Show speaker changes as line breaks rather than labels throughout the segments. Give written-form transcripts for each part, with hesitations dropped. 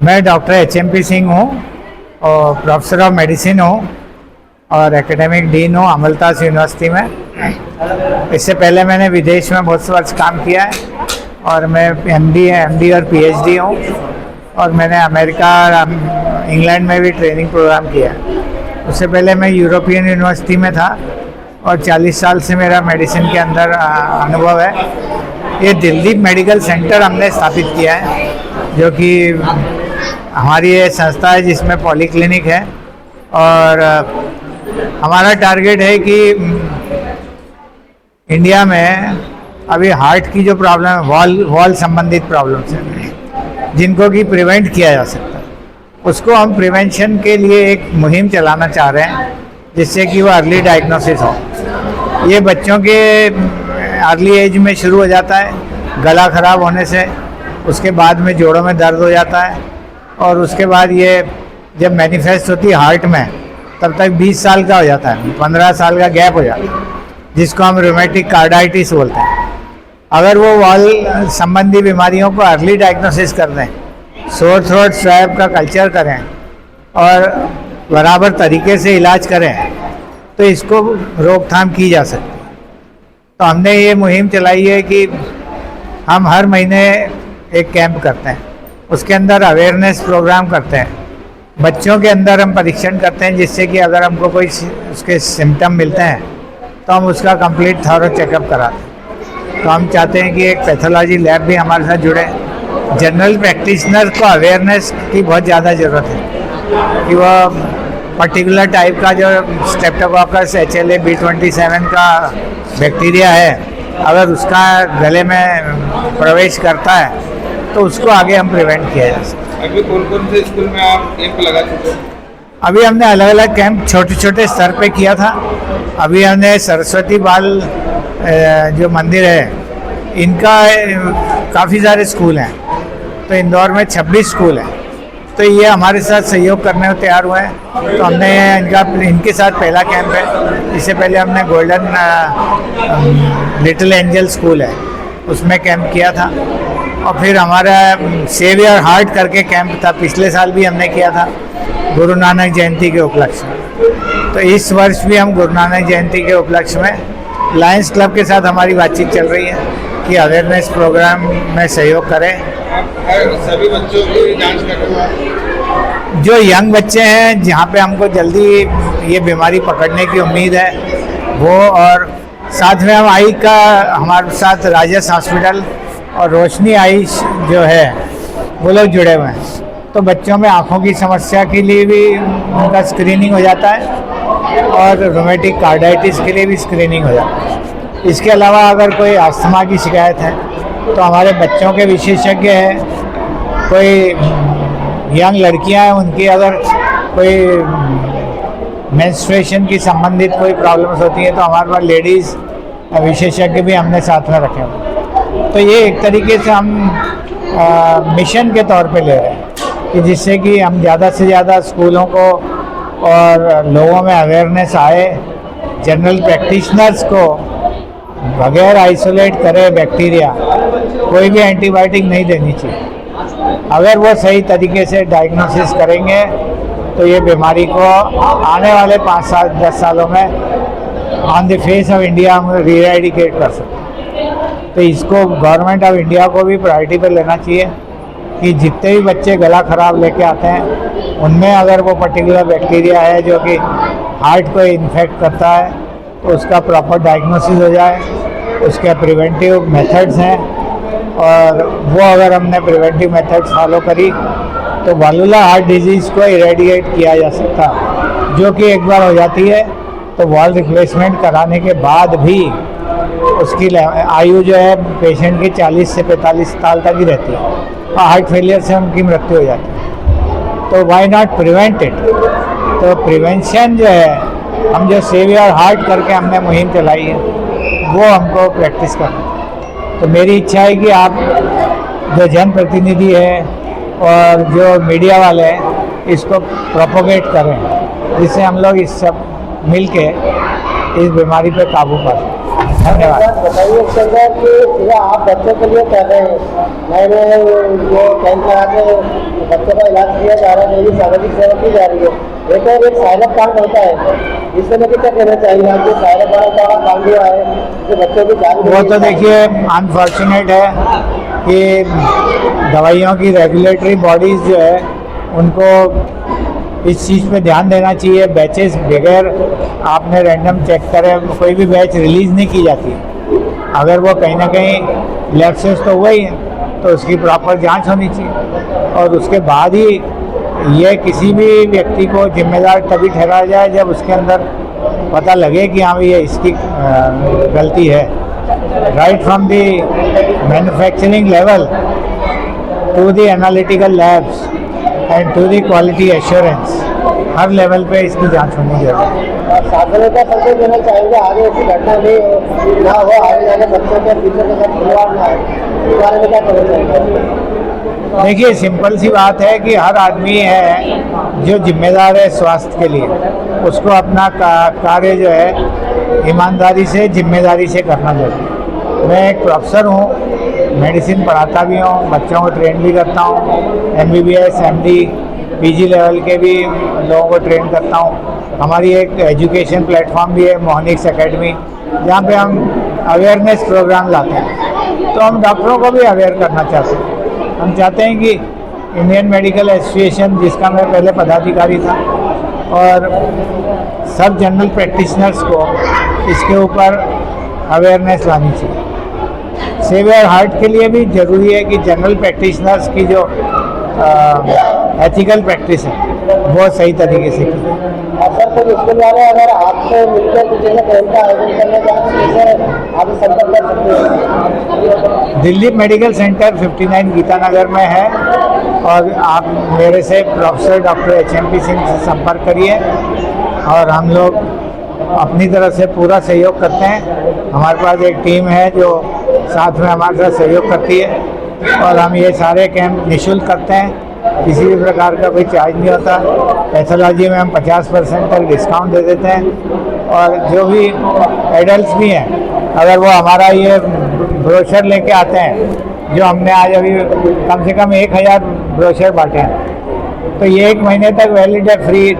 मैं doctor HMP Singh हूँ और प्रोफेसर ऑफ मेडिसिन हूँ और एकेडमिक डीन हूँ अमलतास यूनिवर्सिटी में। इससे पहले मैंने विदेश में बहुत से वर्ष काम किया है और मैं MD और PhD हूँ और मैंने अमेरिका और इंग्लैंड में भी ट्रेनिंग प्रोग्राम किया है। उससे पहले मैं यूरोपियन यूनिवर्सिटी में था और 40 साल से मेरा मेडिसिन के अंदर अनुभव है। ये दिल्ली मेडिकल सेंटर हमने स्थापित किया है, जो कि हमारी ये संस्था है जिसमें पॉलीक्लिनिक है और हमारा टारगेट है कि इंडिया में अभी हार्ट की जो प्रॉब्लम है, वॉल संबंधित प्रॉब्लम्स हैं जिनको कि प्रिवेंट किया जा सकता है, उसको हम प्रिवेंशन के लिए एक मुहिम चलाना चाह रहे हैं जिससे कि वो अर्ली डायग्नोसिस हो। ये बच्चों के अर्ली एज में शुरू हो जाता है, गला ख़राब होने से, उसके बाद में जोड़ों में दर्द हो जाता है और उसके बाद ये जब मैनिफेस्ट होती है हार्ट में तब तक 20 साल का हो जाता है, 15 साल का गैप हो जाता है, जिसको हम रूमेटिक कार्डाइटिस बोलते हैं। अगर वो वॉल संबंधी बीमारियों को अर्ली डायग्नोसिस कर दें, सोर थ्रोट स्वैब का कल्चर करें और बराबर तरीके से इलाज करें तो इसको रोकथाम की जा सकती है। तो हमने ये मुहिम चलाई है कि हम हर महीने एक कैंप करते हैं, उसके अंदर अवेयरनेस प्रोग्राम करते हैं, बच्चों के अंदर हम परीक्षण करते हैं जिससे कि अगर हमको कोई उसके सिम्टम मिलते हैं तो हम उसका कंप्लीट थॉरो चेकअप कराते हैं। तो हम चाहते हैं कि एक पैथोलॉजी लैब भी हमारे साथ जुड़े। जनरल प्रैक्टिशनर को अवेयरनेस की बहुत ज़्यादा ज़रूरत है कि वह पर्टिकुलर टाइप का जो स्ट्रेप्टोकोकस HLA B27 का बैक्टीरिया है, अगर उसका गले में प्रवेश करता है तो उसको आगे हम प्रिवेंट किया जा सकता है।
अभी कौन से स्कूल में आप कैंप लगा चुके हैं?
अभी हमने अलग अलग कैंप छोटे छोटे स्तर पे किया था। अभी हमने सरस्वती बाल जो मंदिर है, इनका काफ़ी सारे स्कूल हैं, तो इंदौर में 26 स्कूल हैं, तो ये हमारे साथ सहयोग करने को तैयार हुए हैं। तो हमने इनके साथ पहला कैंप है। इससे पहले हमने गोल्डन लिटिल एंजल स्कूल है, उसमें कैंप किया था और फिर हमारा सेव योर हार्ट करके कैंप था, पिछले साल भी हमने किया था गुरु नानक जयंती के उपलक्ष्य में। तो इस वर्ष भी हम गुरु नानक जयंती के उपलक्ष्य में लायंस क्लब के साथ हमारी बातचीत चल रही है कि अवेयरनेस प्रोग्राम में सहयोग करें।
सभी बच्चों की जांच कर रहे हो?
जो यंग बच्चे हैं जहाँ पे हमको जल्दी ये बीमारी पकड़ने की उम्मीद है वो, और साथ में हम आई का हमारे साथ राजस हॉस्पिटल और रोशनी आई जो है वो लोग जुड़े हुए हैं। तो बच्चों में आँखों की समस्या के लिए भी उनका स्क्रीनिंग हो जाता है और रूमेटिक कार्डाइटिस के लिए भी स्क्रीनिंग हो जाता है। इसके अलावा अगर कोई अस्थमा की शिकायत है तो हमारे बच्चों के विशेषज्ञ हैं, कोई यंग लड़कियां हैं उनकी अगर कोई मेंस्ट्रुएशन की संबंधित कोई प्रॉब्लम्स होती हैं तो हमारे पास लेडीज़ विशेषज्ञ भी हमने साथ में रखे हुए। तो ये एक तरीके से हम मिशन के तौर पे ले रहे हैं कि जिससे कि हम ज़्यादा से ज़्यादा स्कूलों को और लोगों में अवेयरनेस आए, जनरल प्रैक्टिशनर्स को बगैर आइसोलेट करे बैक्टीरिया कोई भी एंटीबायोटिक नहीं देनी चाहिए। अगर वो सही तरीके से डायग्नोसिस करेंगे तो ये बीमारी को आने वाले 5-10 सालों में on the face of India हम रीरेडिकेट कर सकते हैं। तो इसको गवर्नमेंट ऑफ इंडिया को भी प्रायोरिटी पर लेना चाहिए कि जितने भी बच्चे गला ख़राब लेके आते हैं उनमें अगर वो पर्टिकुलर बैक्टीरिया है जो कि हार्ट को इन्फेक्ट करता है तो उसका प्रॉपर डायग्नोसिस हो जाए, उसके प्रिवेंटिव मेथड्स हैं और वो अगर हमने प्रिवेंटिव मेथड्स फॉलो करी तो वालुला हार्ट डिजीज़ को इरेडिकेट किया जा सकता है, जो कि एक बार हो जाती है तो वॉल रिप्लेसमेंट कराने के बाद भी उसकी आयु जो है पेशेंट की 40 से 45 साल तक ही रहती है और हार्ट फेलियर से उनकी मृत्यु हो जाती है। तो वाई नॉट प्रिवेंट इट। तो प्रिवेंशन जो है, हम जो सेव योर हार्ट करके हमने मुहिम चलाई है वो हमको प्रैक्टिस करना है। तो मेरी इच्छा है कि आप जो जनप्रतिनिधि है और जो मीडिया वाले हैं इसको प्रोपोगेट करें, जिससे हम लोग इस सब मिल के इस बीमारी पे काबू पा सकें। धन्यवाद।
बताइए संदर कि आप बच्चों के लिए कर रहे हैं, मैंने ये कैंप लगा के बच्चों का इलाज किया जा रहा है, मेरी सामाजिक सेवा की जा रही है। एक और एक साइलेंट काम होता है, इससे लेकर क्या कहना चाहिए आपको? साइलेंट वाला काम जो है जो बच्चों की जान,
वो तो देखिए अनफॉर्चुनेट है कि दवाइयों की रेगुलेटरी बॉडीज़ जो है उनको इस चीज़ पे ध्यान देना चाहिए। बैचेस बगैर आपने रैंडम चेक करे कोई भी बैच रिलीज़ नहीं की जाती। अगर वो कहीं ना कहीं लैप्सेस तो हुआ ही है तो उसकी प्रॉपर जांच होनी चाहिए, और उसके बाद ही ये किसी भी व्यक्ति को जिम्मेदार तभी ठहराया जाए जब उसके अंदर पता लगे कि हाँ ये इसकी गलती है। Right from the manufacturing level to the analytical labs and to the quality assurance, हर लेवल पे इसकी जांच होनी जरूरी है।
सावधानी का संदेश देना चाहेंगे आगे ऐसी घटना नहीं ना हो, आगे जाके बच्चों के फ्यूचर के साथ खिलवाड़ ना हो, इस बारे में क्या कहना चाहेंगे?
देखिए सिंपल सी बात है कि हर आदमी है जो जिम्मेदार है स्वास्थ्य के लिए, उसको अपना कार्य जो है ईमानदारी से जिम्मेदारी से करना चाहिए। मैं एक प्रोफेसर हूँ, मेडिसिन पढ़ाता भी हूँ, बच्चों को ट्रेन भी करता हूँ, MBBS MD PG लेवल के भी लोगों को ट्रेन करता हूँ। हमारी एक एजुकेशन प्लेटफॉर्म भी है मोहनिक्स एकेडमी, जहाँ पे हम अवेयरनेस प्रोग्राम लाते हैं। तो हम डॉक्टरों को भी अवेयर करना चाहते हैं। हम चाहते हैं कि इंडियन मेडिकल एसोसिएशन, जिसका मैं पहले पदाधिकारी था, और सब जनरल प्रैक्टिशनर्स को इसके ऊपर अवेयरनेस लानी चाहिए। सेवियर हार्ट के लिए भी ज़रूरी है कि जनरल प्रैक्टिशनर्स की जो एथिकल प्रैक्टिस है वो सही तरीके से की।
सर कुछ स्कूल वाले अगर आपसे मिलकर कुछ कैंप का आयोजन करना चाहते हैं, आप संपर्क कर सकते हैं।
दिल्ली मेडिकल सेंटर 59 गीता नगर में है, और आप मेरे से प्रोफेसर डॉक्टर HMP सिंह से संपर्क करिए, और हम लोग अपनी तरफ से पूरा सहयोग करते हैं। हमारे पास एक टीम है जो साथ में हमारे साथ सहयोग करती है, और हम ये सारे कैंप निःशुल्क करते हैं। किसी भी प्रकार का कोई चार्ज नहीं होता। पैथोलॉजी में हम 50% तक डिस्काउंट दे देते हैं, और जो भी एडल्ट भी हैं अगर वो हमारा ये ब्रोशर लेके आते हैं, जो हमने आज अभी कम से कम 1000 ब्रोशर बांटे हैं, तो ये 1 महीने तक वैलिड है फ्री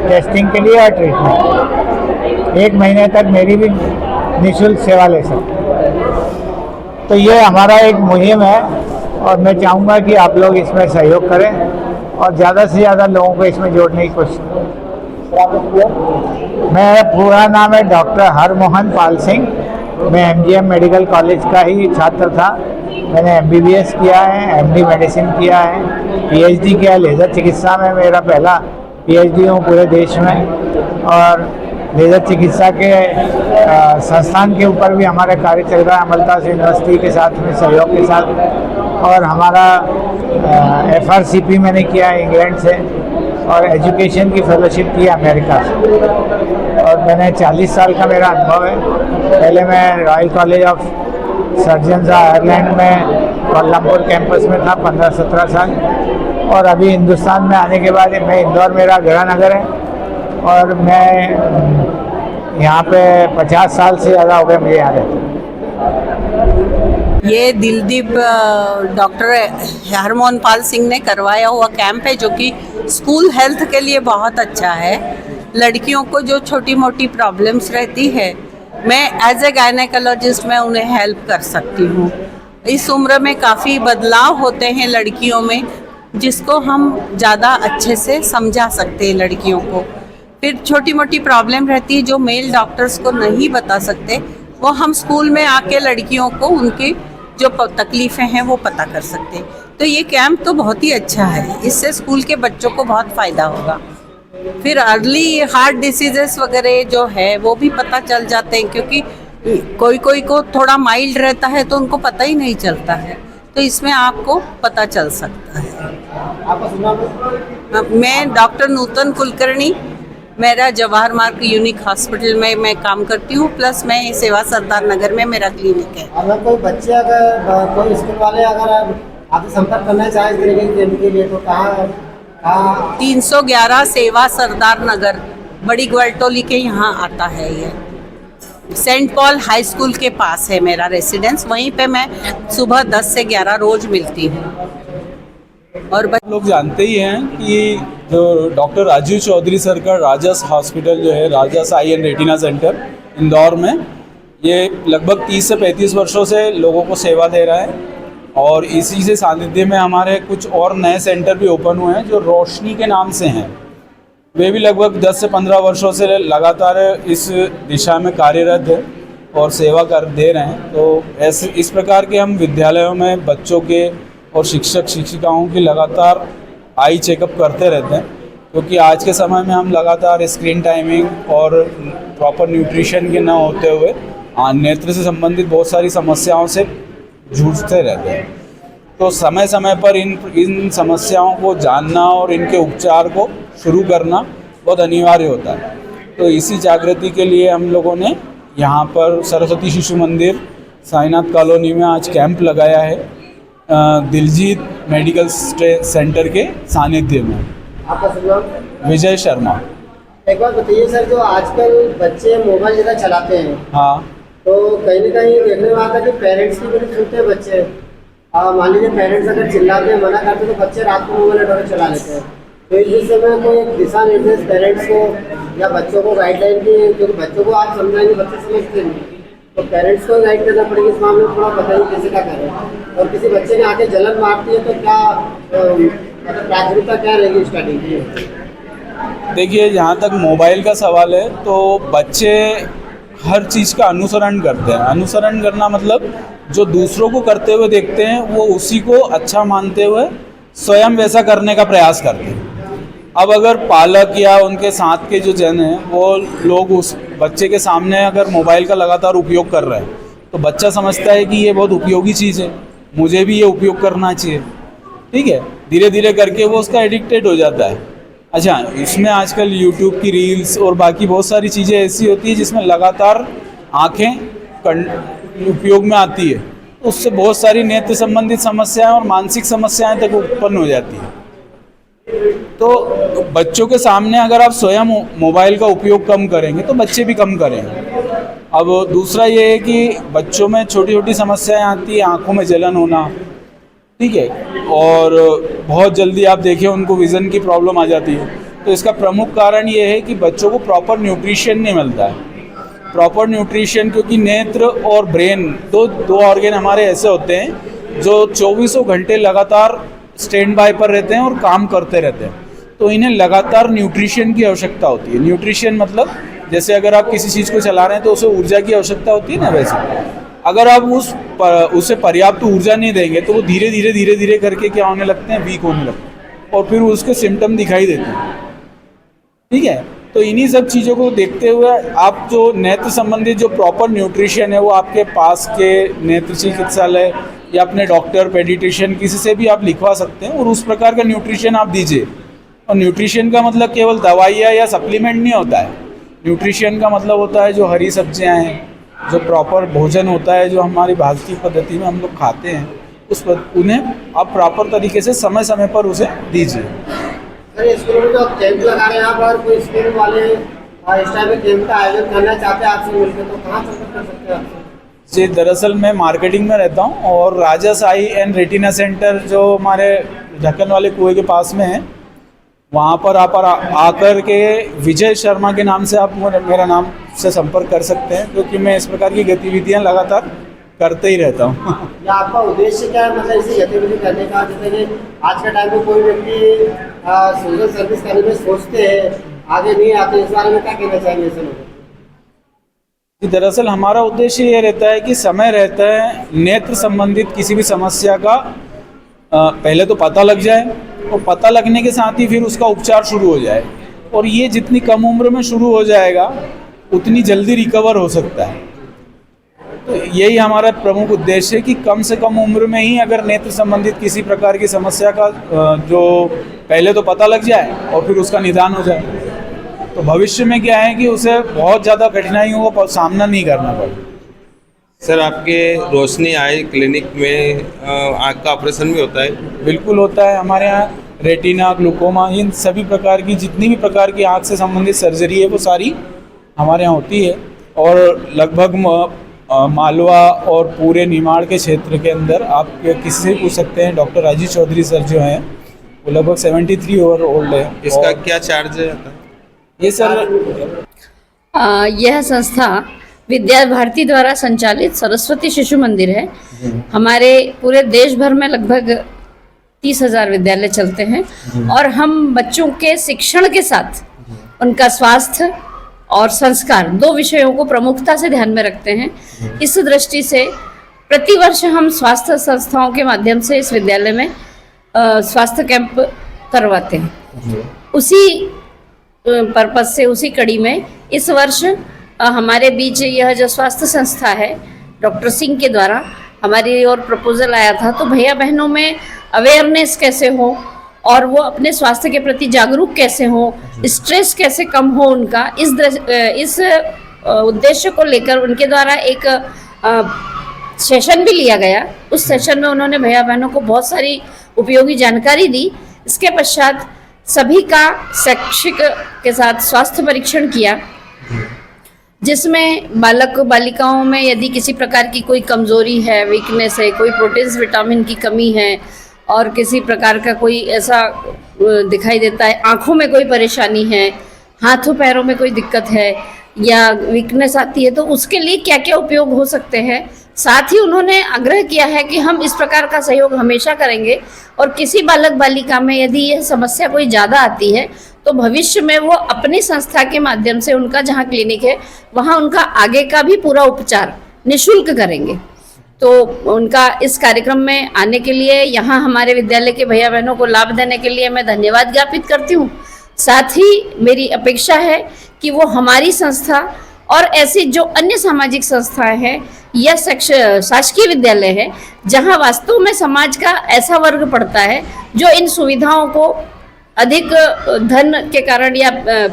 टेस्टिंग के लिए और ट्रीटमेंट। 1 महीने तक मेरी भी निःशुल्क सेवा ले सकते हैं। तो ये हमारा एक मुहिम है, और मैं चाहूँगा कि आप लोग इसमें सहयोग करें और ज़्यादा से ज़्यादा लोगों को इसमें जोड़ने की कोशिश करें। मेरा पूरा नाम है डॉक्टर हरमोहन पाल सिंह। मैं MGM मेडिकल कॉलेज का ही छात्र था। मैंने MBBS किया है, MD मेडिसिन किया है, PhD किया है लेज़र चिकित्सा में। मेरा पहला PhD हूँ पूरे देश में, और लेज़र चिकित्सा के संस्थान के ऊपर भी हमारा कार्य चल रहा है अमलतास यूनिवर्सिटी के साथ में सहयोग के साथ। और हमारा FRCP मैंने किया है इंग्लैंड से, और एजुकेशन की फेलोशिप की अमेरिका से। और मैंने 40 साल का मेरा अनुभव है। पहले मैं royal college of surgeons Ireland में कोलमपुर कैंपस में था 15-17 साल, और अभी हिंदुस्तान में आने के बाद मैं इंदौर मेरा गृह नगर है, और मैं यहाँ पे 50 साल से ज़्यादा हो गए मुझे यहाँ रहते।
ये दिलदीप डॉक्टर हरमोहन पाल सिंह ने करवाया हुआ कैंप है, जो कि स्कूल हेल्थ के लिए बहुत अच्छा है। लड़कियों को जो छोटी मोटी प्रॉब्लम्स रहती है, मैं एज ए गायनेकोलॉजिस्ट मैं उन्हें हेल्प कर सकती हूँ। इस उम्र में काफ़ी बदलाव होते हैं लड़कियों में, जिसको हम ज़्यादा अच्छे से समझा सकते हैं लड़कियों को। फिर छोटी मोटी प्रॉब्लम रहती है जो मेल डॉक्टर्स को नहीं बता सकते, वो हम स्कूल में आके लड़कियों को उनकी जो तकलीफ़ें हैं वो पता कर सकते हैं। तो ये कैंप तो बहुत ही अच्छा है, इससे स्कूल के बच्चों को बहुत फ़ायदा होगा। फिर अर्ली हार्ट डिसीजेस वगैरह जो है वो भी पता चल जाते हैं, क्योंकि कोई कोई को थोड़ा माइल्ड रहता है तो उनको पता ही नहीं चलता है, तो इसमें आपको पता चल सकता है। मैं डॉक्टर नूतन कुलकर्णी, मेरा जवाहर मार्ग यूनिक हॉस्पिटल में मैं काम करती हूँ, प्लस मैं सेवा सरदार नगर में मेरा क्लिनिक है।
अगर कोई बच्चे अगर कोई स्कूल वाले अगर आपसे संपर्क करना चाहे इस तरीके की कैंप के लिए, तो कहाँ 311
सेवा सरदार नगर, बड़ी ग्वालटोली के यहाँ आता है ये। सेंट पॉल हाई स्कूल के पास है मेरा रेसिडेंस, वहीं पे मैं सुबह 10 से 11 रोज मिलती हूँ। और
लोग जानते ही हैं कि जो डॉक्टर राजीव चौधरी सर का राजस हॉस्पिटल जो है, राजस आई एंड रेटिना सेंटर इंदौर में, ये लगभग 30 से 35 वर्षों से लोगों को सेवा दे रहा है। और इसी से सानिध्य में हमारे कुछ और नए सेंटर भी ओपन हुए हैं जो रोशनी के नाम से हैं। वे भी लगभग 10 से 15 वर्षों से लगातार इस दिशा में कार्यरत है और सेवा कर दे रहे हैं। तो ऐसे इस प्रकार के हम विद्यालयों में बच्चों के और शिक्षक शिक्षिकाओं की लगातार आई चेकअप करते रहते हैं, क्योंकि आज के समय में हम लगातार स्क्रीन टाइमिंग और प्रॉपर न्यूट्रिशन के न होते हुए नेत्र से संबंधित बहुत सारी समस्याओं से जूझते रहते हैं। तो समय समय पर इन समस्याओं को जानना और इनके उपचार को शुरू करना बहुत अनिवार्य होता है। तो इसी जागृति के लिए हम लोगों ने यहाँ पर सरस्वती शिशु मंदिर साईनाथ कॉलोनी में आज कैंप लगाया है, दिलजीत मेडिकल सेंटर के सानिध्य में।
आपका शुभ नाम?
विजय शर्मा।
एक बात बताइए सर, जो आजकल बच्चे मोबाइल ज़्यादा चलाते हैं,
हाँ,
तो कहीं ना कहीं देखने में आता है कि पेरेंट्स की भी नहीं सुनते बच्चे। मान लीजिए पेरेंट्स अगर चिल्लाते हैं, मना करते हैं, तो बच्चे रात को मोबाइल उठा चला लेते हैं। तो इस विषय में कोई एक दिशा निर्देश पेरेंट्स को या बच्चों को गाइडलाइन की, क्योंकि बच्चों को आप समझाएंगे, बच्चे समझते नहीं, तो पेरेंट्स को गाइड करना पड़ेगा इस मामले में। थोड़ा बताइए कैसे क्या करें। और किसी बच्चे ने आके जलन मारती है तो क्या मतलब प्राथमिकता क्या रहेगी स्टडी की?
देखिए, जहाँ तक मोबाइल का सवाल है तो बच्चे हर चीज़ का अनुसरण करते हैं। अनुसरण करना मतलब जो दूसरों को करते हुए देखते हैं वो उसी को अच्छा मानते हुए स्वयं वैसा करने का प्रयास करते हैं। अब अगर पालक या उनके साथ के जो जन हैं वो लोग उस बच्चे के सामने अगर मोबाइल का लगातार उपयोग कर रहे हैं तो बच्चा समझता है कि ये बहुत उपयोगी चीज़ है, मुझे भी ये उपयोग करना चाहिए। ठीक है, धीरे धीरे करके वो उसका एडिक्टेड हो जाता है। अच्छा, इसमें आजकल यूट्यूब की रील्स और बाकी बहुत सारी चीज़ें ऐसी होती है जिसमें लगातार आँखें उपयोग में आती है, तो उससे बहुत सारी नेत्र संबंधित समस्याएं और मानसिक समस्याएं तक उत्पन्न हो जाती है। तो बच्चों के सामने अगर आप स्वयं मोबाइल का उपयोग कम करेंगे तो बच्चे भी कम करेंगे। अब दूसरा ये है कि बच्चों में छोटी छोटी समस्याएं आती है, आँखों में जलन होना, ठीक है, और बहुत जल्दी आप देखिए उनको विज़न की प्रॉब्लम आ जाती है। तो इसका प्रमुख कारण ये है कि बच्चों को प्रॉपर न्यूट्रिशन नहीं मिलता है। प्रॉपर न्यूट्रिशन, क्योंकि नेत्र और ब्रेन दो ऑर्गन हमारे ऐसे होते हैं जो 24 घंटे लगातार स्टैंड बाय पर रहते हैं और काम करते रहते हैं। तो इन्हें लगातार न्यूट्रिशन की आवश्यकता होती है। न्यूट्रिशन मतलब जैसे अगर आप किसी चीज़ को चला रहे हैं तो उसे ऊर्जा की आवश्यकता होती है ना, वैसे अगर आप उसे पर्याप्त ऊर्जा नहीं देंगे तो वो धीरे धीरे करके क्या होने लगते हैं, वीक होने लगते हैं और फिर उसके सिम्टम दिखाई देते हैं। ठीक है, तो इन्हीं सब चीज़ों को देखते हुए आप जो नेत्र संबंधित जो प्रॉपर न्यूट्रिशन है वो आपके पास के नेत्र चिकित्सालय या अपने डॉक्टर, पेडिट्रिशियन, किसी से भी आप लिखवा सकते हैं और उस प्रकार का न्यूट्रिशन आप दीजिए। और न्यूट्रिशन का मतलब केवल दवाइयाँ या सप्लीमेंट नहीं होता है। न्यूट्रिशन का मतलब होता है जो हरी सब्जियाँ हैं, जो प्रॉपर भोजन होता है, जो हमारी भारतीय पद्धति में हम लोग खाते हैं, उन्हें आप प्रॉपर तरीके से समय समय पर उसे दीजिए।
सर, स्कूल में जो कैंप लगा रहे हैं यहाँ पर, कोई स्कूल वाले इस टाइप के कैंप का आयोजन करना चाहते हैं आपसे मिलकर, तो कहाँ संपर्क कर सकते हैं आपसे?
जी, दरअसल मैं मार्केटिंग में रहता हूँ और राजस आई एंड रेटिना सेंटर जो हमारे ढक्कन वाले कुएं के पास में है, वहाँ पर आप आकर के विजय शर्मा के नाम से आप मेरा नाम से संपर्क कर सकते हैं, क्योंकि मैं इस प्रकार की गतिविधियाँ लगातार करते ही रहता हूँ।
या आपका उद्देश्य क्या है, मतलब इसी गतिविधि करने का? जैसे कि आज के टाइम में कोई व्यक्ति सोशल सर्विस करने में सोचते हैं, आगे नहीं आते, इस बारे में क्या कहना चाहेंगे ऐसे लोग?
दरअसल हमारा उद्देश्य ये रहता है कि समय रहता है नेत्र संबंधित किसी भी समस्या का पहले तो पता लग जाए और पता लगने के साथ ही फिर उसका उपचार शुरू हो जाए। और ये जितनी कम उम्र में शुरू हो जाएगा उतनी जल्दी रिकवर हो सकता है। तो यही हमारा प्रमुख उद्देश्य है कि कम से कम उम्र में ही अगर नेत्र संबंधित किसी प्रकार की समस्या का जो पहले तो पता लग जाए और फिर उसका निदान हो जाए, तो भविष्य में क्या है कि उसे बहुत ज़्यादा कठिनाइयों का सामना नहीं करना पड़े।
सर, आपके रोशनी आई क्लिनिक में आँख का ऑपरेशन भी होता है?
बिल्कुल होता है। हमारे यहाँ रेटिना, ग्लूकोमा, इन सभी प्रकार की जितनी भी प्रकार की आँख से संबंधित सर्जरी है वो सारी हमारे यहाँ होती है। और लगभग मालवा और पूरे निमाड़ के क्षेत्र के अंदर आप किसी से पूछ सकते हैं। डॉक्टर राजीव चौधरी सर जो हैं वो लगभग 73 ईयर ओल्ड है।
इसका क्या चार्ज है?
ये सर
यह संस्था विद्या भारती द्वारा संचालित सरस्वती शिशु मंदिर है। हमारे पूरे देश भर में लगभग 30,000 विद्यालय चलते हैं और हम बच्चों के शिक्षण के साथ उनका स्वास्थ्य और संस्कार 2 विषयों को प्रमुखता से ध्यान में रखते हैं। इस दृष्टि से प्रतिवर्ष हम स्वास्थ्य संस्थाओं के माध्यम से इस विद्यालय में स्वास्थ्य कैंप करवाते हैं। उसी पर्पज से, उसी कड़ी में इस वर्ष हमारे बीच यह जो स्वास्थ्य संस्था है डॉक्टर सिंह के द्वारा हमारी ओर प्रपोजल आया था, तो भैया बहनों में अवेयरनेस कैसे हो और वो अपने स्वास्थ्य के प्रति जागरूक कैसे हो, स्ट्रेस कैसे कम हो उनका, इस उद्देश्य को लेकर उनके द्वारा एक सेशन भी लिया गया। उस सेशन में उन्होंने भैया बहनों को बहुत सारी उपयोगी जानकारी दी। इसके पश्चात सभी का शैक्षिक के साथ स्वास्थ्य परीक्षण किया, जिसमें बालक बालिकाओं में यदि किसी प्रकार की कोई कमजोरी है, वीकनेस है, कोई प्रोटीन्स विटामिन की कमी है और किसी प्रकार का कोई ऐसा दिखाई देता है, आँखों में कोई परेशानी है, हाथों पैरों में कोई दिक्कत है या वीकनेस आती है, तो उसके लिए क्या क्या उपयोग हो सकते हैं। साथ ही उन्होंने आग्रह किया है कि हम इस प्रकार का सहयोग हमेशा करेंगे और किसी बालक बालिका में यदि यह समस्या कोई ज़्यादा आती है तो भविष्य में वो अपनी संस्था के माध्यम से उनका जहाँ क्लिनिक है वहाँ उनका आगे का भी पूरा उपचार निःशुल्क करेंगे। तो उनका इस कार्यक्रम में आने के लिए, यहाँ हमारे विद्यालय के भैया बहनों को लाभ देने के लिए मैं धन्यवाद ज्ञापित करती हूँ। साथ ही मेरी अपेक्षा है कि वो हमारी संस्था और ऐसी जो अन्य सामाजिक संस्थाएं हैं या शासकीय विद्यालय है जहाँ वास्तव में समाज का ऐसा वर्ग पड़ता है जो इन सुविधाओं को अधिक धन के कारण या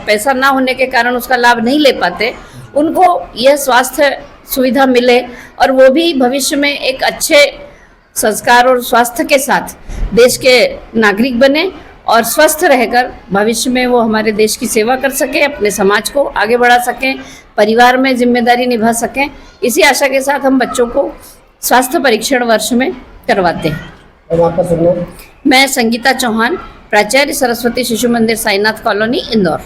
पैसा ना होने के कारण उसका लाभ नहीं ले पाते, उनको यह स्वास्थ्य सुविधा मिले और वो भी भविष्य में एक अच्छे संस्कार और स्वास्थ्य के साथ देश के नागरिक बने और स्वस्थ रहकर भविष्य में वो हमारे देश की सेवा कर सकें, अपने समाज को आगे बढ़ा सकें, परिवार में जिम्मेदारी निभा सकें। इसी आशा के साथ हम बच्चों को स्वास्थ्य परीक्षण वर्ष में करवाते हैं।
और आपका शुभ नाम?
मैं संगीता चौहान, प्राचार्य सरस्वती शिशु मंदिर साईनाथ कॉलोनी, इंदौर।